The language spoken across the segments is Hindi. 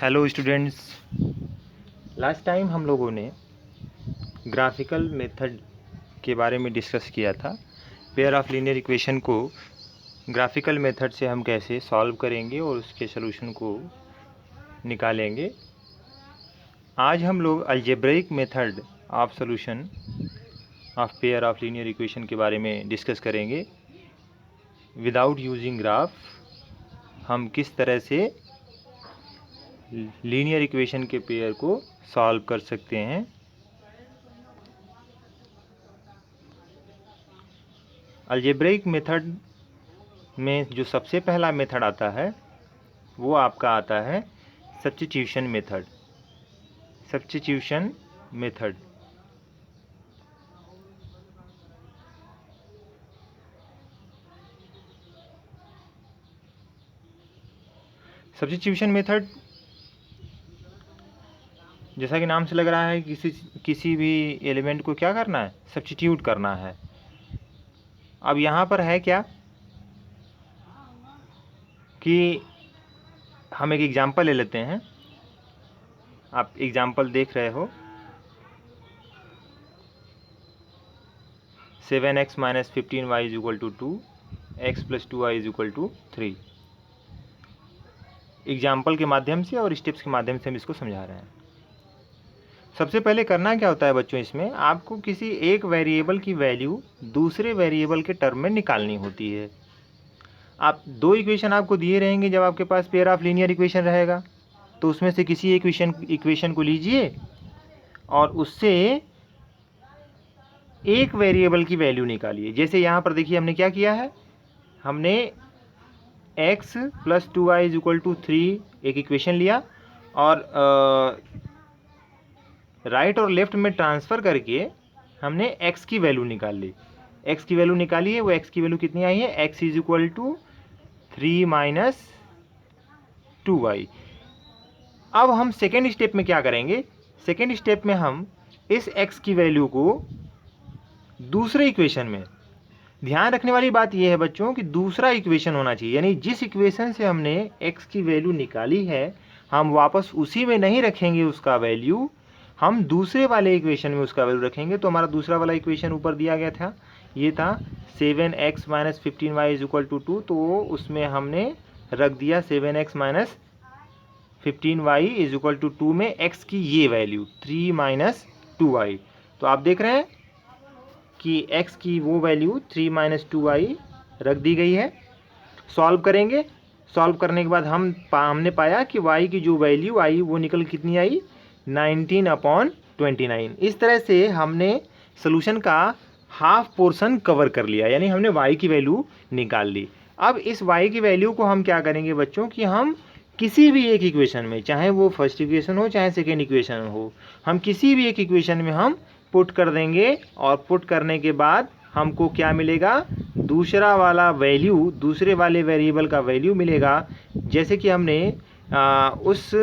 हेलो स्टूडेंट्स, लास्ट टाइम हम लोगों ने ग्राफिकल मेथड के बारे में डिस्कस किया था। पेयर ऑफ लीनियर इक्वेशन को ग्राफिकल मेथड से हम कैसे सॉल्व करेंगे और उसके सॉल्यूशन को निकालेंगे। आज हम लोग algebraic method of solution of pair of linear equation के बारे में डिस्कस करेंगे। विदाउट यूजिंग ग्राफ हम किस तरह से लीनियर इक्वेशन के पेयर को सॉल्व कर सकते हैं। अलजेब्रिक मेथड में जो सबसे पहला मेथड आता है वो आपका आता है substitution method. Substitution method substitution method जैसा कि नाम से लग रहा है किसी भी एलिमेंट को क्या करना है, सब्स्टिट्यूट करना है। अब यहाँ पर है क्या कि हम एक एग्जांपल ले लेते हैं। आप एग्जांपल देख रहे हो 7x - 15y = 2, x + 2y = 3। Example के माध्यम से और स्टेप्स के माध्यम से हम इसको समझा रहे हैं। सबसे पहले करना क्या होता है बच्चों, इसमें आपको किसी एक वेरिएबल की वैल्यू दूसरे वेरिएबल के टर्म में निकालनी होती है। आप दो इक्वेशन आपको दिए रहेंगे, जब आपके पास पेयर ऑफ लीनियर इक्वेशन रहेगा तो उसमें से किसी एक इक्वेशन को लीजिए और उससे एक वेरिएबल की वैल्यू निकालिए। जैसे यहाँ पर देखिए हमने क्या किया है, हमने x + 2y = 3 एक इक्वेशन लिया और राइट और लेफ्ट में ट्रांसफ़र करके हमने x की वैल्यू निकाल ली। x की वैल्यू निकाली है, वो x की वैल्यू कितनी आई है, x = 3 - 2y। अब हम सेकेंड स्टेप में क्या करेंगे, सेकेंड स्टेप में हम इस x की वैल्यू को दूसरे इक्वेशन में, ध्यान रखने वाली बात यह है बच्चों कि दूसरा इक्वेशन होना चाहिए, यानी जिस इक्वेशन से हमने x की वैल्यू निकाली है हम वापस उसी में नहीं रखेंगे उसका वैल्यू, हम दूसरे वाले इक्वेशन में उसका वैल्यू रखेंगे। तो हमारा दूसरा वाला इक्वेशन ऊपर दिया गया था, ये था 7x - 15y = 2, तो उसमें हमने रख दिया 7x - 15y = 2 में x की ये वैल्यू 3 - 2y। तो आप देख रहे हैं कि x की वो वैल्यू 3 - 2y रख दी गई है। सॉल्व करेंगे, सॉल्व करने के बाद हमने पाया कि y की जो वैल्यू आई वो निकल कितनी आई, 19/29। इस तरह से हमने सोल्यूशन का हाफ पोर्शन कवर कर लिया, यानी हमने y की वैल्यू निकाल ली। अब इस y की वैल्यू को हम क्या करेंगे बच्चों कि हम किसी भी एक इक्वेशन में, चाहे वो फर्स्ट इक्वेशन हो चाहे सेकेंड इक्वेशन हो, हम किसी भी एक इक्वेशन में हम पुट कर देंगे और पुट करने के बाद हमको क्या मिलेगा, दूसरा वाला वैल्यू, दूसरे वाले वेरिएबल का वैल्यू मिलेगा। जैसे कि हमने उस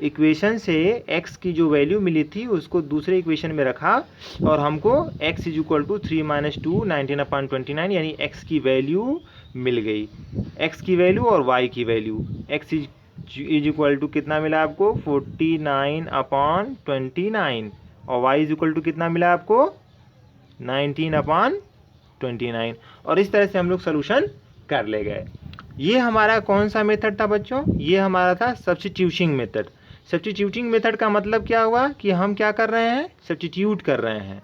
इक्वेशन से x की जो वैल्यू मिली थी उसको दूसरे इक्वेशन में रखा और हमको x = 3 - 2 19/29, यानी x की वैल्यू मिल गई। x की वैल्यू और y की वैल्यू, x = कितना मिला आपको, 49/29, और y = कितना मिला आपको, 19/29। और इस तरह से हम लोग सोल्यूशन कर ले गए। ये हमारा कौन सा मेथड था बच्चों, ये हमारा था सब्स्टिट्यूटिंग मेथड। सब्स्टिट्यूटिंग मेथड का मतलब क्या हुआ कि हम क्या कर रहे हैं, सब्स्टिट्यूट कर रहे हैं।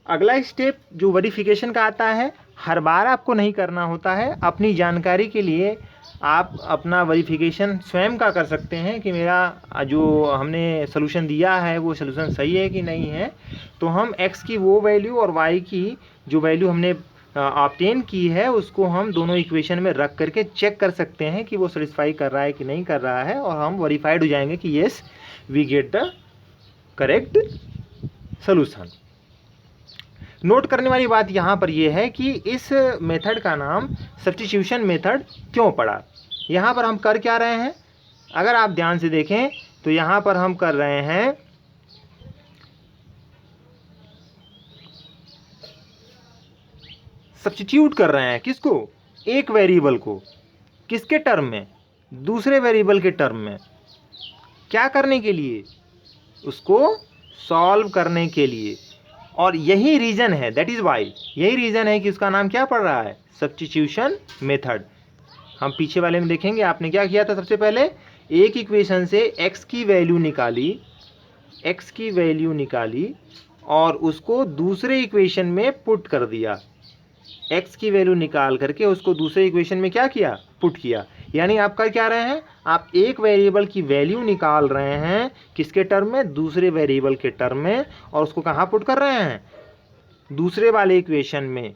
अगला स्टेप जो वेरिफिकेशन का आता है, हर बार आपको नहीं करना होता है, अपनी जानकारी के लिए आप अपना वेरिफिकेशन स्वयं का कर सकते हैं कि मेरा जो हमने सोल्यूशन दिया है वो सोल्यूशन सही है कि नहीं है। तो हम x की वो वैल्यू और y की जो वैल्यू हमने ऑब्टेन की है उसको हम दोनों इक्वेशन में रख करके चेक कर सकते हैं कि वो सेटिस्फाई कर रहा है कि नहीं कर रहा है, और हम वेरीफाइड हो जाएंगे कि yes we get the correct solution. Note करने वाली बात यहाँ पर यह है कि इस मेथड का नाम सब्स्टिट्यूशन मेथड क्यों पड़ा। यहाँ पर हम कर क्या रहे हैं, अगर आप ध्यान से देखें तो यहाँ पर हम कर रहे हैं सब्स्टिट्यूट कर रहे हैं, किसको, एक वेरिएबल को, किसके टर्म में, दूसरे वेरिएबल के टर्म में, क्या करने के लिए, उसको सॉल्व करने के लिए। और यही रीज़न है, दैट इज़ वाई, यही रीज़न है कि उसका नाम क्या पड़ रहा है, सब्स्टिट्यूशन मेथड। हम पीछे वाले में देखेंगे आपने क्या किया था। सबसे पहले एक इक्वेशन से x की वैल्यू निकाली और उसको दूसरे इक्वेशन में पुट कर दिया। x की वैल्यू निकाल करके उसको दूसरे इक्वेशन में क्या किया, पुट किया। यानी आप कर क्या रहे हैं, आप एक वेरिएबल की वैल्यू निकाल रहे हैं, किसके टर्म में, दूसरे वेरिएबल के टर्म में, और उसको कहाँ पुट कर रहे हैं, दूसरे वाले इक्वेशन में।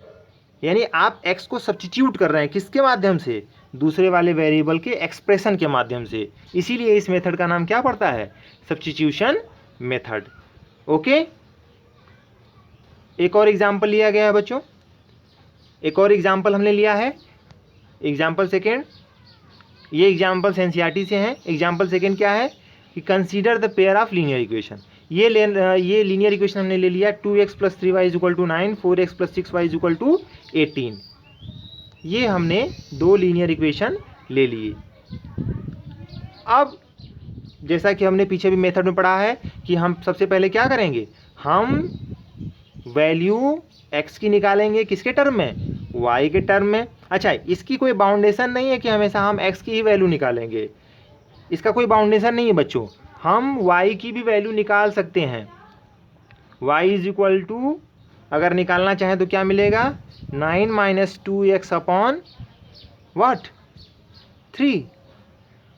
यानी आप x को सब्स्टिट्यूट कर रहे हैं, किसके माध्यम से, दूसरे वाले वेरिएबल के एक्सप्रेशन के माध्यम से। इसीलिए इस मेथड का नाम क्या पड़ता है, सब्स्टिट्यूशन मेथड। ओके, एक और एग्जाम्पल लिया गया है बच्चों, एक और एग्जाम्पल हमने लिया है, एग्जाम्पल सेकेंड। ये एग्जाम्पल एनसीईआरटी से हैं। एग्जाम्पल सेकेंड क्या है कि consider the pair of linear equation. ये लीनियर इक्वेशन हमने ले लिया 2x + 3y = 9, 4x + 6y = 18। ये हमने दो लीनियर इक्वेशन ले लिए। अब जैसा कि हमने पीछे भी मेथड में पढ़ा है कि हम सबसे पहले क्या करेंगे, हम वैल्यू x की निकालेंगे, किसके टर्म में, y के टर्म में। अच्छा, इसकी कोई बाउंडेशन नहीं है कि हमेशा हम x की ही वैल्यू निकालेंगे, इसका कोई बाउंडेशन नहीं है बच्चों। हम y की भी वैल्यू निकाल सकते हैं। y = अगर निकालना चाहें तो क्या मिलेगा, 9 - 2x अपॉन व्हाट, 3।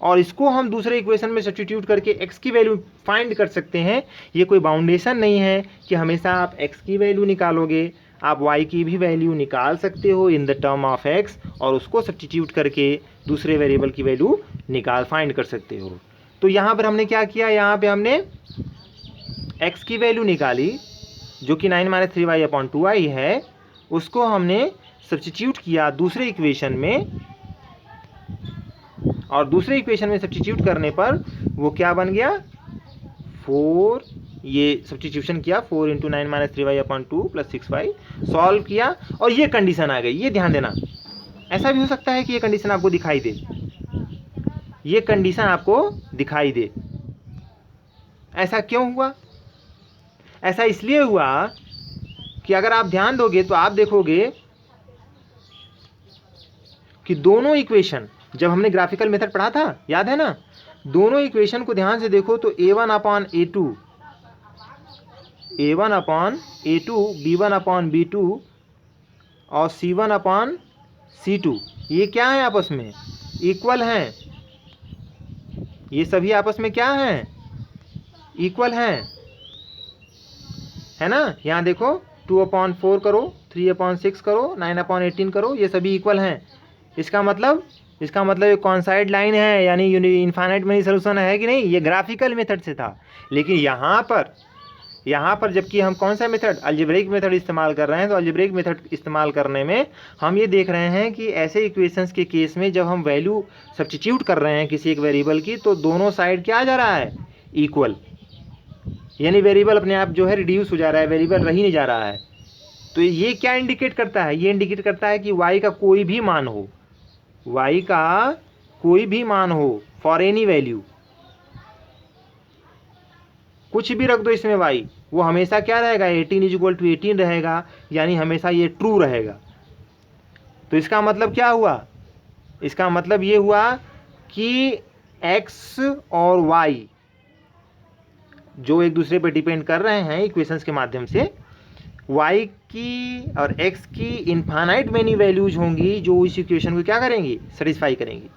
और इसको हम दूसरे इक्वेशन में सब्स्टिट्यूट करके x की वैल्यू फाइंड कर सकते हैं। ये कोई बाउंडेशन नहीं है कि हमेशा आप x की वैल्यू निकालोगे, आप y की भी वैल्यू निकाल सकते हो in the term of x, और उसको सब्स्टिट्यूट करके दूसरे वेरिएबल की वैल्यू फाइंड कर सकते हो। तो यहाँ पर हमने क्या किया, यहाँ पे हमने x की वैल्यू निकाली जो कि 9 - 3y/2i है, उसको हमने सब्स्टिट्यूट किया दूसरे इक्वेशन में, और दूसरे इक्वेशन में सब्स्टिट्यूट करने पर वो क्या बन गया, 4। ये सब्स्टिट्यूशन किया, 4 × 9 - 3y/2 + 6y, सॉल्व किया, और ये कंडीशन आ गई। ये ध्यान देना, ऐसा भी हो सकता है कि ये कंडीशन आपको दिखाई दे, ये कंडीशन आपको दिखाई दे। ऐसा क्यों हुआ, ऐसा इसलिए हुआ कि अगर आप ध्यान दोगे तो आप देखोगे कि दोनों इक्वेशन, जब हमने ग्राफिकल मेथड पढ़ा था, याद है ना, दोनों इक्वेशन को ध्यान से देखो तो a1/a2, b1/b2 और c1/c2, ये क्या है, आपस में इक्वल हैं। ये सभी आपस में क्या हैं, इक्वल हैं, है ना। यहाँ देखो 2/4 करो, 3/6 करो, 9/18 करो, ये सभी इक्वल हैं। इसका मतलब एक कॉन्साइड लाइन है, यानी इनफाइनाइट मेनी सोल्यूशन है कि नहीं। ये ग्राफिकल मेथड से था, लेकिन यहाँ पर जबकि हम कौन सा मेथड, अलजेब्रिक मेथड इस्तेमाल कर रहे हैं, तो अलजेब्रिक मेथड इस्तेमाल करने में हम ये देख रहे हैं कि ऐसे इक्वेशंस के केस में जब हम वैल्यू सब्स्टिट्यूट कर रहे हैं किसी एक वेरिएबल की, तो दोनों साइड क्या आ जा रहा है, इक्वल। यानी वेरिएबल अपने आप जो है रिड्यूस हो जा रहा है, वेरिएबल रह ही नहीं जा रहा है। तो ये क्या इंडिकेट करता है, ये इंडिकेट करता है कि y का कोई भी मान हो, y का कोई भी मान हो, फॉर एनी वैल्यू, कुछ भी रख दो इसमें y, वो हमेशा क्या रहेगा, 18 = 18 रहेगा, यानी हमेशा ये ट्रू रहेगा। तो इसका मतलब क्या हुआ, इसका मतलब ये हुआ कि x और y जो एक दूसरे पर डिपेंड कर रहे हैं इक्वेशंस के माध्यम से, y की और x की इनफाइनाइट मेनी वैल्यूज होंगी जो इस इक्वेशन को क्या करेंगी, सेटिस्फाई करेंगी।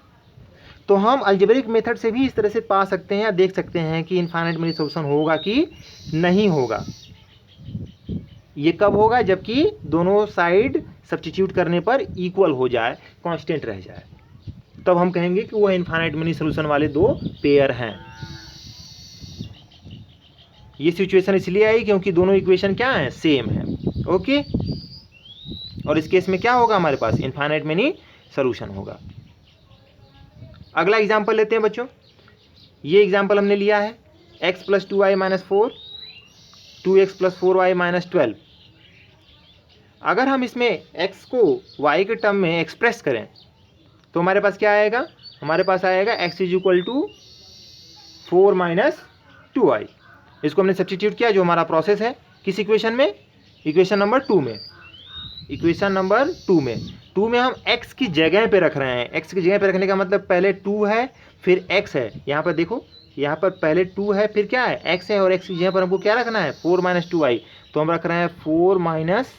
तो हम अलजेब्रिक मेथड से भी इस तरह से पा सकते हैं या देख सकते हैं कि इनफाइनाइट मेनी सॉल्यूशन होगा कि नहीं होगा। ये कब होगा, जबकि दोनों साइड सब्स्टिट्यूट करने पर इक्वल हो जाए, कांस्टेंट रह जाए, तब हम कहेंगे कि वह इनफाइनाइट मेनी सॉल्यूशन वाले दो पेयर हैं। ये सिचुएशन इसलिए आई क्योंकि दोनों इक्वेशन क्या हैं, सेम है। ओके, और इस केस में क्या होगा, हमारे पास इनफाइनाइट मेनी सॉल्यूशन होगा। अगला एग्जांपल लेते हैं बच्चों। ये एग्जांपल हमने लिया है x + 2y - 4, 2x + 4y - 12। अगर हम इसमें x को y के टर्म में एक्सप्रेस करें तो हमारे पास क्या आएगा, हमारे पास आएगा x is equal to 4 minus 2i। इसको हमने सब्स्टिट्यूट किया, जो हमारा प्रोसेस है किस इक्वेशन में, इक्वेशन नंबर 2 में। इक्वेशन नंबर 2 में हम x की जगह पे रख रहे हैं। x की जगह पे रखने का मतलब पहले 2 है फिर x है। यहाँ पर देखो, यहाँ पर पहले 2 है फिर क्या है, x है, और x की जगह पर हमको क्या रखना है, 4 माइनस 2i। तो हम रख रहे हैं 4 minus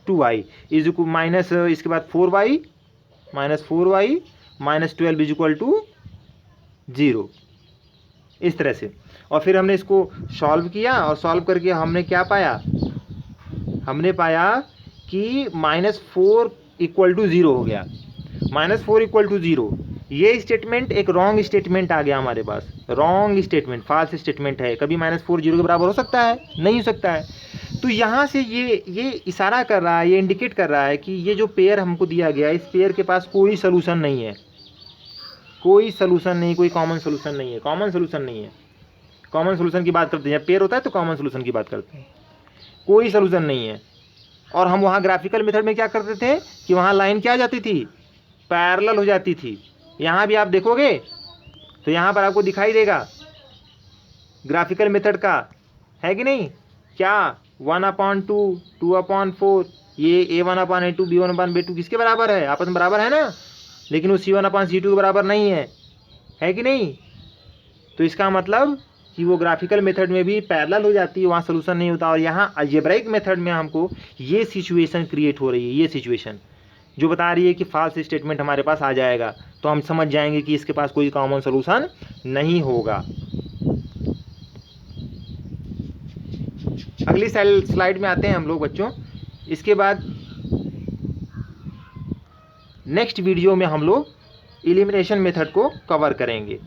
2i is equal minus, इसके बाद 4y minus 4y minus 12 is equal to 0, इस तरह से। और फिर हमने इसको सॉल्व किया, और सॉल्व करके हमने क्या पाया, हमने पाया कि -4 इक्वल टू 0 हो गया। -4 इक्वल टू 0, ये स्टेटमेंट एक रॉन्ग स्टेटमेंट आ गया हमारे पास, रॉन्ग स्टेटमेंट, फाल्स स्टेटमेंट है। कभी -4 0 के बराबर हो सकता है, नहीं हो सकता है। तो यहाँ से ये इशारा कर रहा है, ये इंडिकेट कर रहा है कि ये जो पेयर हमको दिया गया है, इस पेयर के पास कोई सोल्यूशन नहीं है, कोई सोल्यूशन नहीं, कोई कॉमन सोल्यूशन नहीं है, कॉमन सोल्यूशन नहीं है। कॉमन सोल्यूशन की बात करते हैं, जब पेयर होता है तो कॉमन सोल्यूशन की बात करते हैं, कोई सोल्यूशन नहीं है। और हम वहाँ ग्राफिकल मेथड में क्या करते थे कि वहाँ लाइन क्या आ जाती थी, पैरेलल हो जाती थी। यहाँ भी आप देखोगे तो यहाँ पर आपको दिखाई देगा ग्राफिकल मेथड का, है कि नहीं, क्या 1/2, 2/4, ये A1/A2, B1/B2 किसके बराबर है, आपस में बराबर है ना, लेकिन वो C1/C2 के बराबर नहीं है कि नहीं। तो इसका मतलब कि वो ग्राफिकल मेथड में भी पैरेलल हो जाती है, वहाँ सोल्यूशन नहीं होता। और यहाँ अलजेब्राइक मेथड में हमको ये सिचुएशन क्रिएट हो रही है, ये सिचुएशन जो बता रही है कि फॉल्स स्टेटमेंट हमारे पास आ जाएगा, तो हम समझ जाएंगे कि इसके पास कोई कॉमन सोल्यूशन नहीं होगा। अगली स्लाइड में आते हैं हम लोग बच्चों। इसके बाद नेक्स्ट वीडियो में हम लोग एलिमिनेशन मेथड को कवर करेंगे।